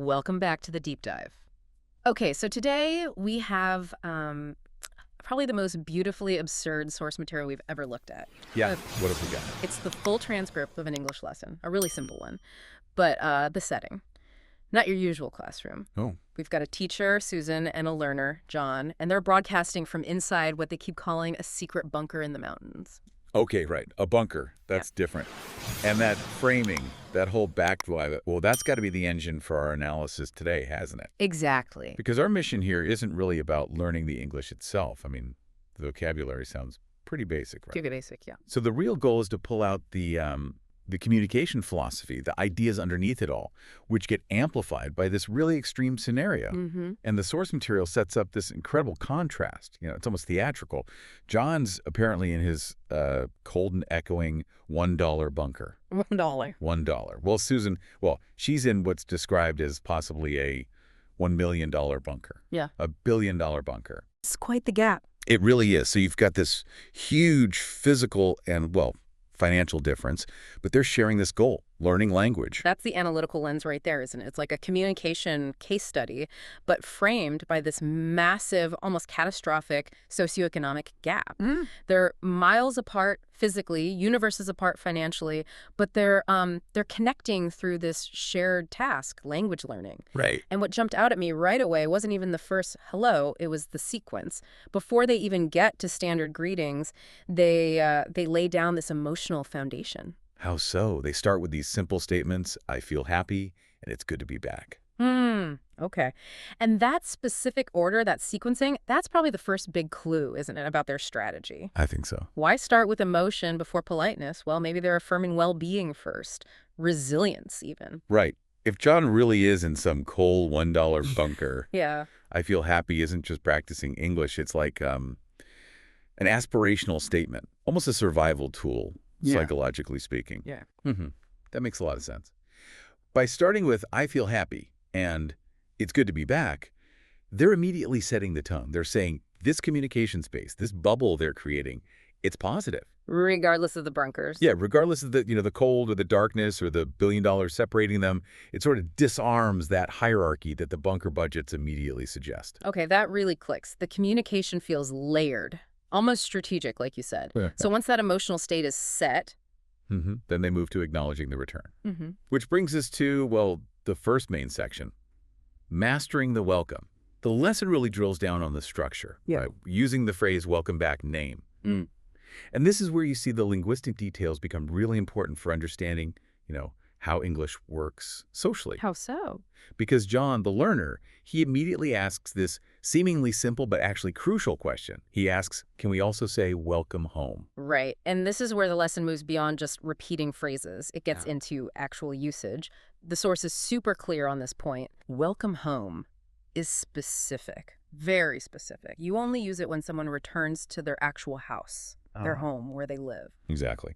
Welcome back to the deep dive. Okay, so today we have probably the most beautifully absurd source material we've ever looked at. Yeah, what have we got? It's the full transcript of an English lesson, a really simple one. But the setting, not your usual classroom. Oh, We've got a teacher, Susan, and a learner, John, and they're broadcasting from inside what they keep calling a secret bunker in the mountains. okay, right. A bunker. That's different. And that framing, that whole backdrive, well, that's got to be the engine for our analysis today, hasn't it? Exactly. Because our mission here isn't really about learning the English itself. I mean, the vocabulary sounds pretty basic, right? Pretty basic, yeah. So the real goal is to pull out the communication philosophy, the ideas underneath it all, which get amplified by this really extreme scenario. And the source material sets up this incredible contrast. You know, it's almost theatrical. John's apparently in his cold and echoing $1 bunker. $1. $1. Well, Susan, she's in what's described as possibly a $1 million bunker. Yeah. A $1 billion bunker. It's quite the gap. It really is. So you've got this huge physical and, financial difference, but they're sharing this goal, learning language. That's the analytical lens right there, isn't it? It's like a communication case study, but framed by this massive, almost catastrophic socioeconomic gap. They're miles apart physically, universes apart financially, but they're connecting through this shared task, language learning. Right. And what jumped out at me right away wasn't even the first hello, it was the sequence. Before they even get to standard greetings, they lay down this emotional foundation. How so? They start with these simple statements, I feel happy, and it's good to be back. Okay. And that specific order, that sequencing, that's probably the first big clue, isn't it, about their strategy? I think so. Why start with emotion before politeness? Well, maybe they're affirming well-being first, resilience even. Right. If John really is in some cold $1 bunker, Yeah. I feel happy isn't just practicing English. It's like an aspirational statement, almost a survival tool, psychologically speaking. Yeah. That makes a lot of sense. By starting with, I feel happy, and it's good to be back, they're immediately setting the tone. They're saying this communication space, this bubble they're creating, it's positive. Regardless of the bunkers. Yeah, regardless of the cold or the darkness or the $1 billion separating them, it sort of disarms that hierarchy that the bunker budgets immediately suggest. Okay, that really clicks. The communication feels layered, almost strategic, like you said. Yeah. So once that emotional state is set, Then they move to acknowledging the return. Which brings us to, the first main section, mastering the welcome. The lesson really drills down on the structure, right? Using the phrase welcome back name. And this is where you see the linguistic details become really important for understanding, how English works socially. how so? Because John, the learner, he immediately asks this seemingly simple but actually crucial question. He asks, can we also say welcome home? Right. And this is where the lesson moves beyond just repeating phrases. It gets into actual usage. The source is super clear on this point. Welcome home is specific, very specific. You only use it when someone returns to their actual house, their home, where they live. Exactly.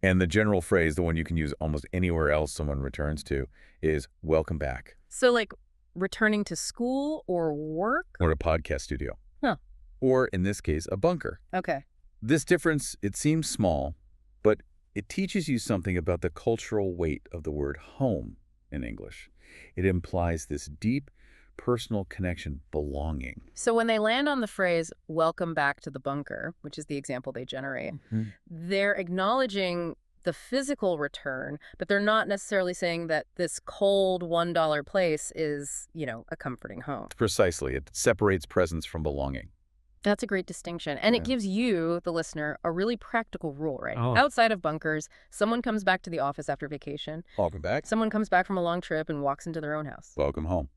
And the general phrase, the one you can use almost anywhere else someone returns to, is welcome back. So like returning to school or work? Or a podcast studio. Huh. Or, in this case, a bunker. Okay. This difference, it seems small, but it teaches you something about the cultural weight of the word home in English. It implies this deep, personal connection, belonging. So when they land on the phrase, welcome back to the bunker, which is the example they generate, they're acknowledging the physical return, but they're not necessarily saying that this cold $1 place is, a comforting home. Precisely. It separates presence from belonging. That's a great distinction. And it gives you, the listener, a really practical rule, right? Oh. Outside of bunkers, someone comes back to the office after vacation. Welcome back. Someone comes back from a long trip and walks into their own house. Welcome home.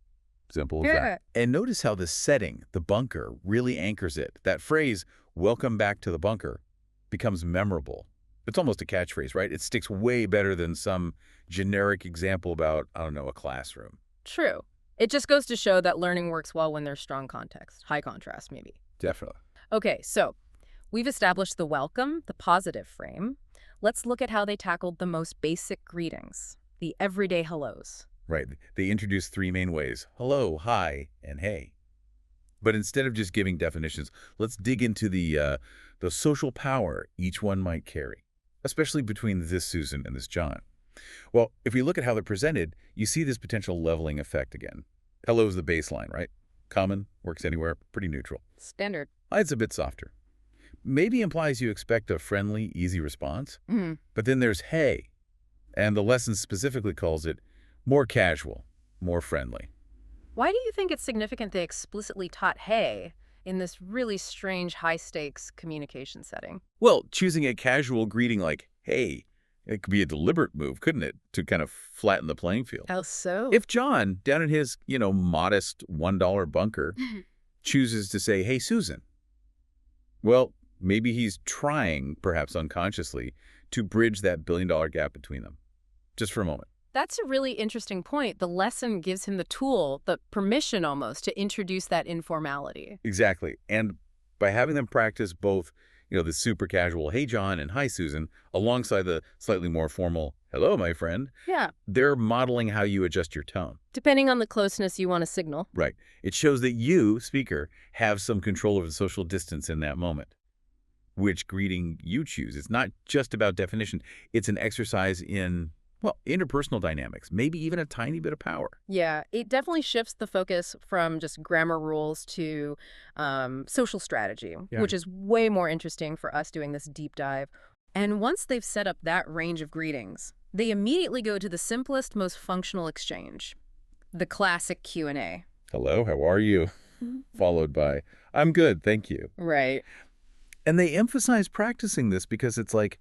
Simple as that. And notice how the setting, the bunker, really anchors it. That phrase, welcome back to the bunker, becomes memorable. It's almost a catchphrase, right? It sticks way better than some generic example about, a classroom. True. It just goes to show that learning works well when there's strong context, high contrast maybe. Definitely. Okay, so we've established the welcome, the positive frame. Let's look at how they tackled the most basic greetings, the everyday hellos. Right. They introduced three main ways: hello, hi, and hey. But instead of just giving definitions, let's dig into the social power each one might carry, especially between this Susan and this John. Well, if we look at how they're presented, you see this potential leveling effect again. Hello is the baseline, right? Common, works anywhere, pretty neutral. Standard. Hi's a bit softer. Maybe implies you expect a friendly, easy response. But then there's hey, and the lesson specifically calls it more casual, more friendly. Why do you think it's significant they explicitly taught hey in this really strange high-stakes communication setting? Well, choosing a casual greeting like hey, it could be a deliberate move, couldn't it, to kind of flatten the playing field? How so? If John, down in his, modest $1 bunker, chooses to say, hey, Susan, well, maybe he's trying, perhaps unconsciously, to bridge that billion-dollar gap between them, just for a moment. That's a really interesting point. The lesson gives him the tool, the permission almost, to introduce that informality. Exactly. And by having them practice both, the super casual, hey, John, and hi, Susan, alongside the slightly more formal, hello, my friend, Yeah. they're modeling how you adjust your tone. Depending on the closeness you want to signal. Right. It shows that you, speaker, have some control over the social distance in that moment. Which greeting you choose. It's not just about definition. It's an exercise in, interpersonal dynamics, maybe even a tiny bit of power. Yeah, it definitely shifts the focus from just grammar rules to social strategy, which is way more interesting for us doing this deep dive. And once they've set up that range of greetings, they immediately go to the simplest, most functional exchange, the classic Q&A. Hello, how are you? Followed by, I'm good, thank you. Right. And they emphasize practicing this because it's like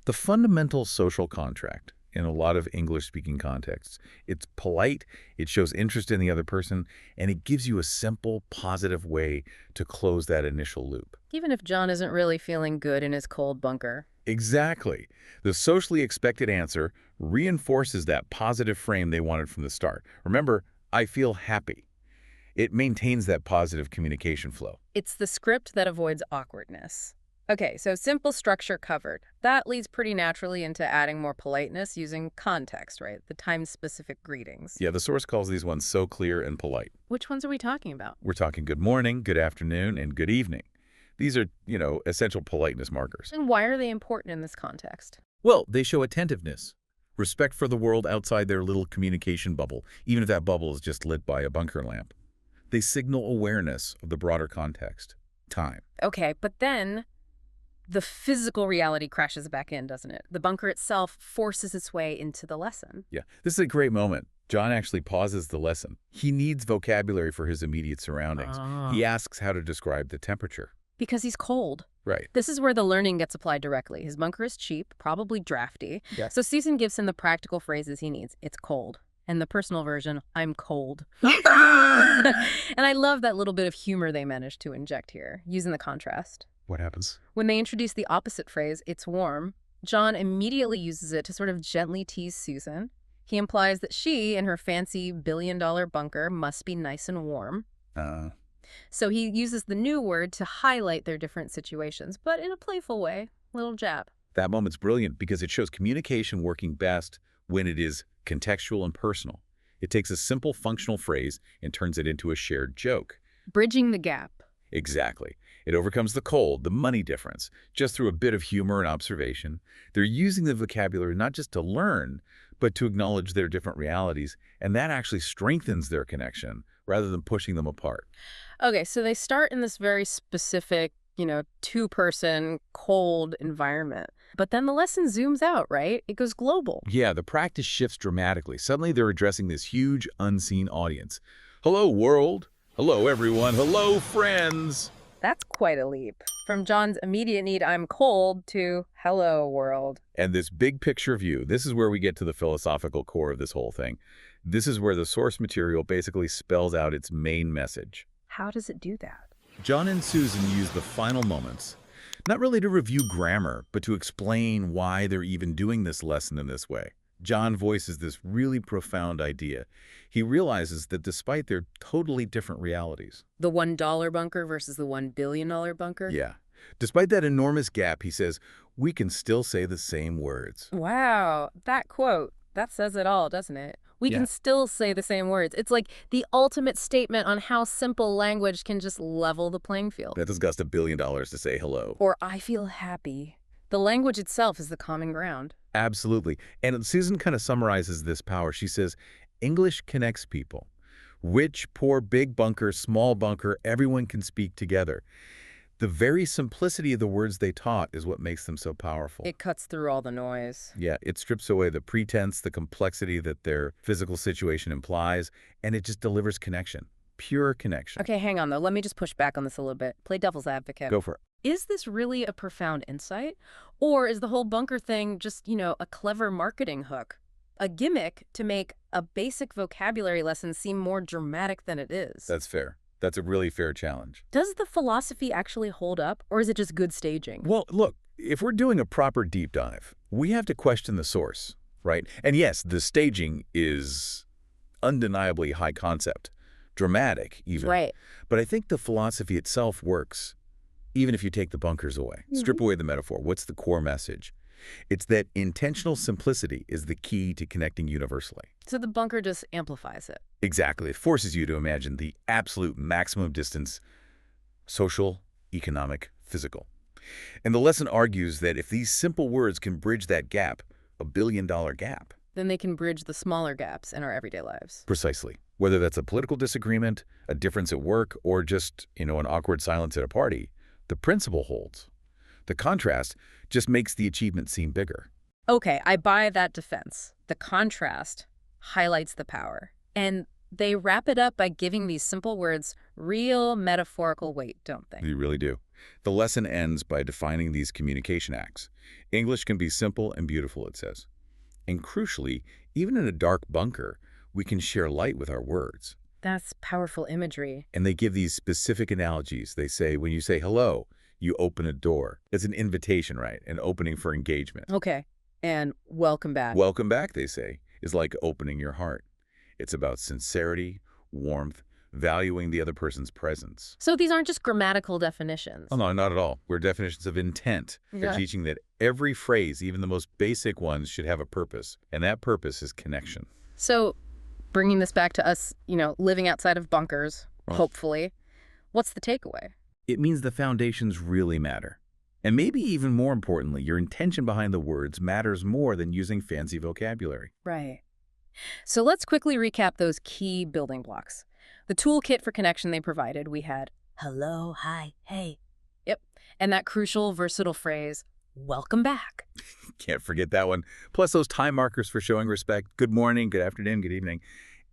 the fundamental social contract in a lot of English-speaking contexts. It's polite, it shows interest in the other person, and it gives you a simple, positive way to close that initial loop. Even if John isn't really feeling good in his cold bunker. Exactly. The socially expected answer reinforces that positive frame they wanted from the start. Remember, I feel happy. It maintains that positive communication flow. It's the script that avoids awkwardness. Okay, so simple structure covered. That leads pretty naturally into adding more politeness using context, right? The time-specific greetings. Yeah, the source calls these ones so clear and polite. Which ones are we talking about? We're talking good morning, good afternoon, and good evening. These are, essential politeness markers. And why are they important in this context? Well, they show attentiveness, respect for the world outside their little communication bubble, even if that bubble is just lit by a bunker lamp. They signal awareness of the broader context, time. Okay, but then the physical reality crashes back in, doesn't it? The bunker itself forces its way into the lesson. Yeah, this is a great moment. John actually pauses the lesson. He needs vocabulary for his immediate surroundings. He asks how to describe the temperature. Because he's cold. Right. This is where the learning gets applied directly. His bunker is cheap, probably drafty. Yes. So Susan gives him the practical phrases he needs. It's cold. And the personal version, I'm cold. And I love that little bit of humor they managed to inject here, using the contrast. What happens? When they introduce the opposite phrase, it's warm, John immediately uses it to sort of gently tease Susan. He implies that she, in her fancy billion-dollar bunker, must be nice and warm. So he uses the new word to highlight their different situations, but in a playful way, little jab. That moment's brilliant because it shows communication working best when it is contextual and personal. It takes a simple functional phrase and turns it into a shared joke. Bridging the gap. Exactly. It overcomes the cold, the money difference, just through a bit of humor and observation. They're using the vocabulary not just to learn, but to acknowledge their different realities, and that actually strengthens their connection rather than pushing them apart. Okay, so they start in this very specific, two-person, cold environment. But then the lesson zooms out, right? It goes global. Yeah, the practice shifts dramatically. Suddenly they're addressing this huge, unseen audience. Hello, world. Hello, everyone. Hello, friends. That's quite a leap. From John's immediate need, I'm cold, to hello, world. And this big picture view, this is where we get to the philosophical core of this whole thing. This is where the source material basically spells out its main message. How does it do that? John and Susan use the final moments, not really to review grammar, but to explain why they're even doing this lesson in this way. John voices this really profound idea. He realizes that despite their totally different realities. The $1 bunker versus the $1 billion bunker? Yeah. Despite that enormous gap, he says, we can still say the same words. Wow. That quote, that says it all, doesn't it? We can still say the same words. It's like the ultimate statement on how simple language can just level the playing field. That does cost $1 billion to say hello. Or I feel happy. The language itself is the common ground. Absolutely. And Susan kind of summarizes this power. She says, English connects people. Rich, poor, big bunker, small bunker, everyone can speak together. The very simplicity of the words they taught is what makes them so powerful. It cuts through all the noise. Yeah, it strips away the pretense, the complexity that their physical situation implies, and it just delivers connection. Pure connection. Okay, hang on, though. Let me just push back on this a little bit. Play devil's advocate. Go for it. Is this really a profound insight? Or is the whole bunker thing just, a clever marketing hook? A gimmick to make a basic vocabulary lesson seem more dramatic than it is? That's fair. That's a really fair challenge. Does the philosophy actually hold up, or is it just good staging? Well, look, if we're doing a proper deep dive, we have to question the source, right? And yes, the staging is undeniably high concept, dramatic even. Right. But I think the philosophy itself works, even if you take the bunkers away. Strip away the metaphor. What's the core message? It's that intentional simplicity is the key to connecting universally. So the bunker just amplifies it. Exactly. It forces you to imagine the absolute maximum distance, social, economic, physical. And the lesson argues that if these simple words can bridge that gap, a billion-dollar gap. Then they can bridge the smaller gaps in our everyday lives. Precisely. Whether that's a political disagreement, a difference at work, or just, an awkward silence at a party, the principle holds. The contrast just makes the achievement seem bigger. Okay, I buy that defense. The contrast highlights the power. And they wrap it up by giving these simple words real metaphorical weight, don't they? You really do. The lesson ends by defining these communication acts. English can be simple and beautiful, it says. And crucially, even in a dark bunker, we can share light with our words. That's powerful imagery. And they give these specific analogies. They say, when you say hello, you open a door. It's an invitation, right? An opening for engagement. Okay. And welcome back. Welcome back, they say, is like opening your heart. It's about sincerity, warmth, valuing the other person's presence. So these aren't just grammatical definitions. Oh, no, not at all. We're definitions of intent. They're teaching that every phrase, even the most basic ones, should have a purpose. And that purpose is connection. So bringing this back to us, living outside of bunkers, hopefully, what's the takeaway? It means the foundations really matter. And maybe even more importantly, your intention behind the words matters more than using fancy vocabulary. Right. So let's quickly recap those key building blocks. The toolkit for connection they provided, we had hello, hi, hey. Yep. And that crucial, versatile phrase, welcome back. Can't forget that one. Plus those time markers for showing respect. Good morning, good afternoon, good evening.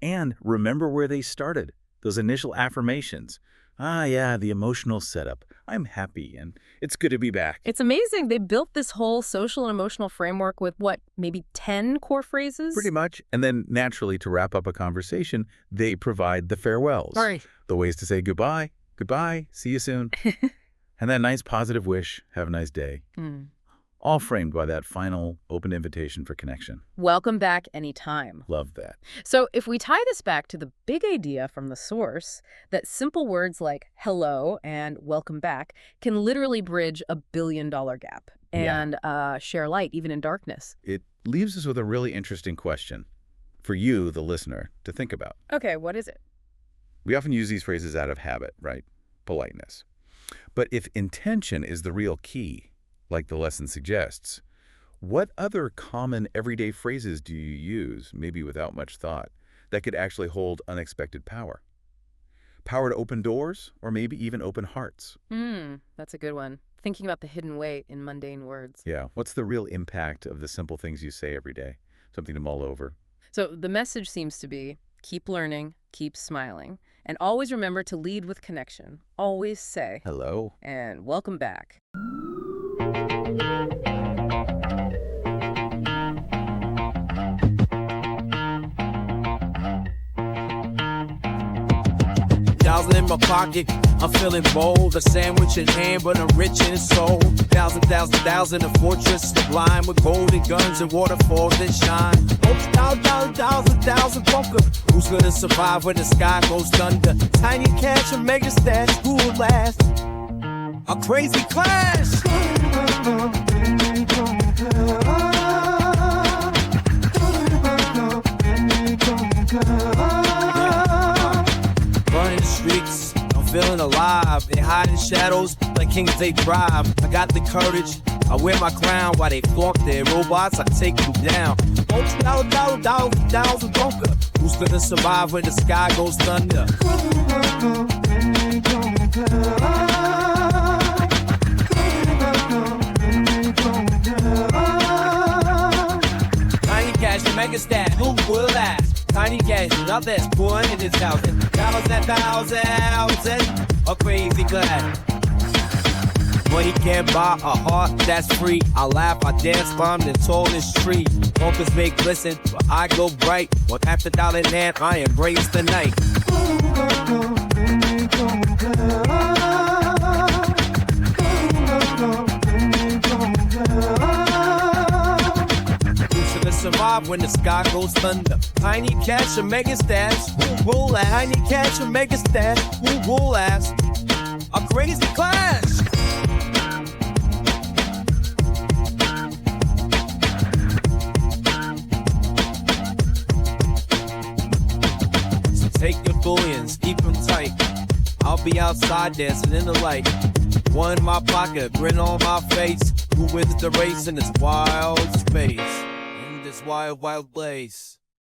And remember where they started. Those initial affirmations. The emotional setup. I'm happy and it's good to be back. It's amazing. They built this whole social and emotional framework with maybe 10 core phrases? Pretty much. And then naturally, to wrap up a conversation, they provide the farewells. Right. The ways to say goodbye, see you soon. And that nice positive wish, have a nice day. All framed by that final open invitation for connection. Welcome back anytime. Love that. So if we tie this back to the big idea from the source, that simple words like hello and welcome back can literally bridge a billion-dollar gap and share light even in darkness. It leaves us with a really interesting question for you, the listener, to think about. Okay, what is it? We often use these phrases out of habit, right? Politeness. But if intention is the real key, like the lesson suggests, what other common everyday phrases do you use, maybe without much thought, that could actually hold unexpected power? Power to open doors, or maybe even open hearts? That's a good one. Thinking about the hidden weight in mundane words. Yeah. What's the real impact of the simple things you say every day? Something to mull over. So the message seems to be, keep learning, keep smiling, and always remember to lead with connection. Always say, hello, and welcome back. $1,000 in my pocket, I'm feeling bold. A sandwich in hand, but I'm rich in soul. Thousand, a fortress sublime with golden guns and waterfalls that shine. Thousand bunker. Who's gonna survive when the sky goes thunder? Tiny cash and mega stats, who will last? A crazy clash. Running the streets, I'm feeling alive. They hide in shadows like kings they drive. I got the courage I wear my crown while they flaunt their robots. I take them down. $1,000 a bunker. Who's gonna survive when the sky goes thunder? Tiny cash to make a stat. Who will ask? Tiny cash, not that's born in his thousand. Thousand. A crazy glad. Money can't buy a heart that's free. I laugh, I dance, climb the tallest tree. Focus make glisten, but I go bright. With half the dollar in hand, I embrace the night. Who's gonna survive when the sky goes thunder? Tiny cash and make it stats. Who will ask? Tiny cash and make it stats. Who will ask? A crazy clash. Take your bullions, keep them tight. I'll be outside dancing in the light. One in my pocket, grin on my face. Who wins the race in this wild space? In this wild, wild place?